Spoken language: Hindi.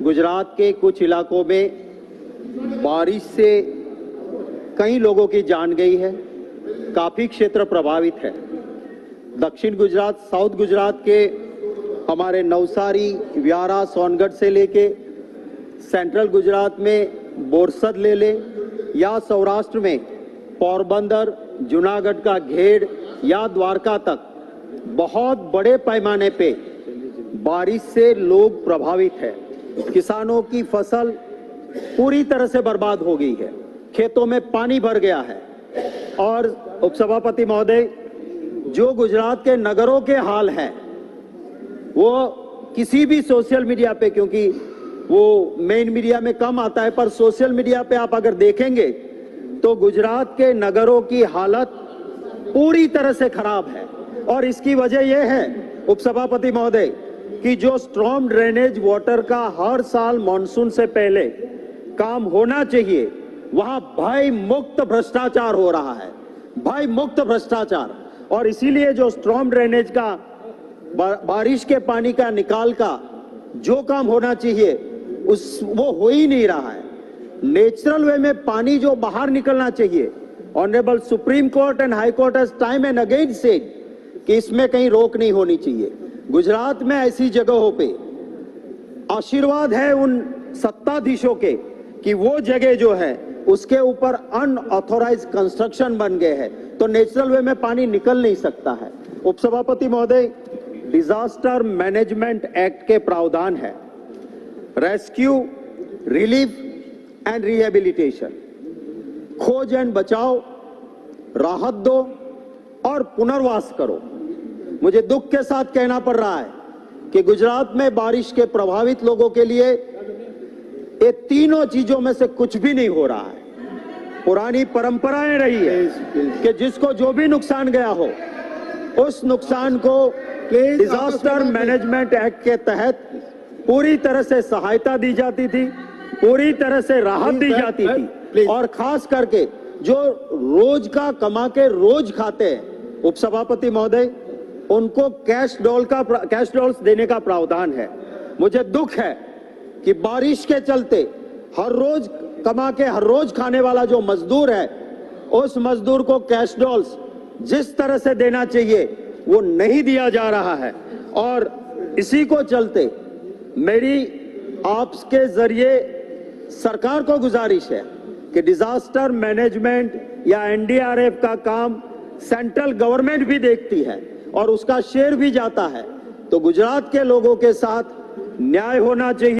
गुजरात के कुछ इलाकों में बारिश से कई लोगों की जान गई है, काफी क्षेत्र प्रभावित है। दक्षिण गुजरात, साउथ गुजरात के हमारे नवसारी, व्यारा, सोनगढ़ से लेके सेंट्रल गुजरात में बोरसद ले ले या सौराष्ट्र में पोरबंदर, जूनागढ़ का घेड़ या द्वारका तक बहुत बड़े पैमाने पे बारिश से लोग प्रभावित है। किसानों की फसल पूरी तरह से बर्बाद हो गई है, खेतों में पानी भर गया है। और उपसभापति महोदय, जो गुजरात के नगरों के हाल हैं वो किसी भी सोशल मीडिया पे, क्योंकि वो मेन मीडिया में कम आता है, पर सोशल मीडिया पे आप अगर देखेंगे तो गुजरात के नगरों की हालत पूरी तरह से खराब है। और इसकी वजह यह है उपसभापति महोदय कि जो स्ट्रॉम ड्रेनेज वाटर का हर साल मॉनसून से पहले काम होना चाहिए, वहां भय मुक्त भ्रष्टाचार हो रहा है, भय मुक्त भ्रष्टाचार। और इसीलिए जो स्ट्रॉम ड्रेनेज का बारिश के पानी का निकाल का जो काम होना चाहिए वो हो ही नहीं रहा है। नेचुरल वे में पानी जो बाहर निकलना चाहिए, honourable supreme court and high court has time and again said कि इसमें कहीं रोक नहीं होनी चाहिए। गुजरात में ऐसी जगहों पे आशीर्वाद है उन सत्ताधीशों के कि वो जगह जो है उसके ऊपर अनऑथोराइज कंस्ट्रक्शन बन गए हैं, तो नेचुरल वे में पानी निकल नहीं सकता है। उपसभापति महोदय, डिजास्टर मैनेजमेंट एक्ट के प्रावधान है रेस्क्यू, रिलीफ एंड रिहेबिलिटेशन, खोज एंड बचाओ, राहत दो और पुनर्वास करो। मुझे दुख के साथ कहना पड़ रहा है कि गुजरात में बारिश के प्रभावित लोगों के लिए ये तीनों चीजों में से कुछ भी नहीं हो रहा है। पुरानी परंपराएं रही है कि जिसको जो भी नुकसान गया हो उस नुकसान को डिजास्टर मैनेजमेंट एक्ट के तहत पूरी तरह से सहायता दी जाती थी, पूरी तरह से राहत दी जाती थी। और खास करके जो रोज का कमा के रोज खाते हैं उपसभापति महोदय, उनको कैश डॉल्स देने का प्रावधान है। मुझे दुख है कि बारिश के चलते हर रोज कमा के हर रोज खाने वाला जो मजदूर है, उस मजदूर को कैश डॉल्स जिस तरह से देना चाहिए वो नहीं दिया जा रहा है। और इसी को चलते मेरी आपके जरिए सरकार को गुजारिश है कि डिजास्टर मैनेजमेंट या एनडीआरएफ का काम सेंट्रल गवर्नमेंट भी देखती है और उसका शेयर भी जाता है, तो गुजरात के लोगों के साथ न्याय होना चाहिए।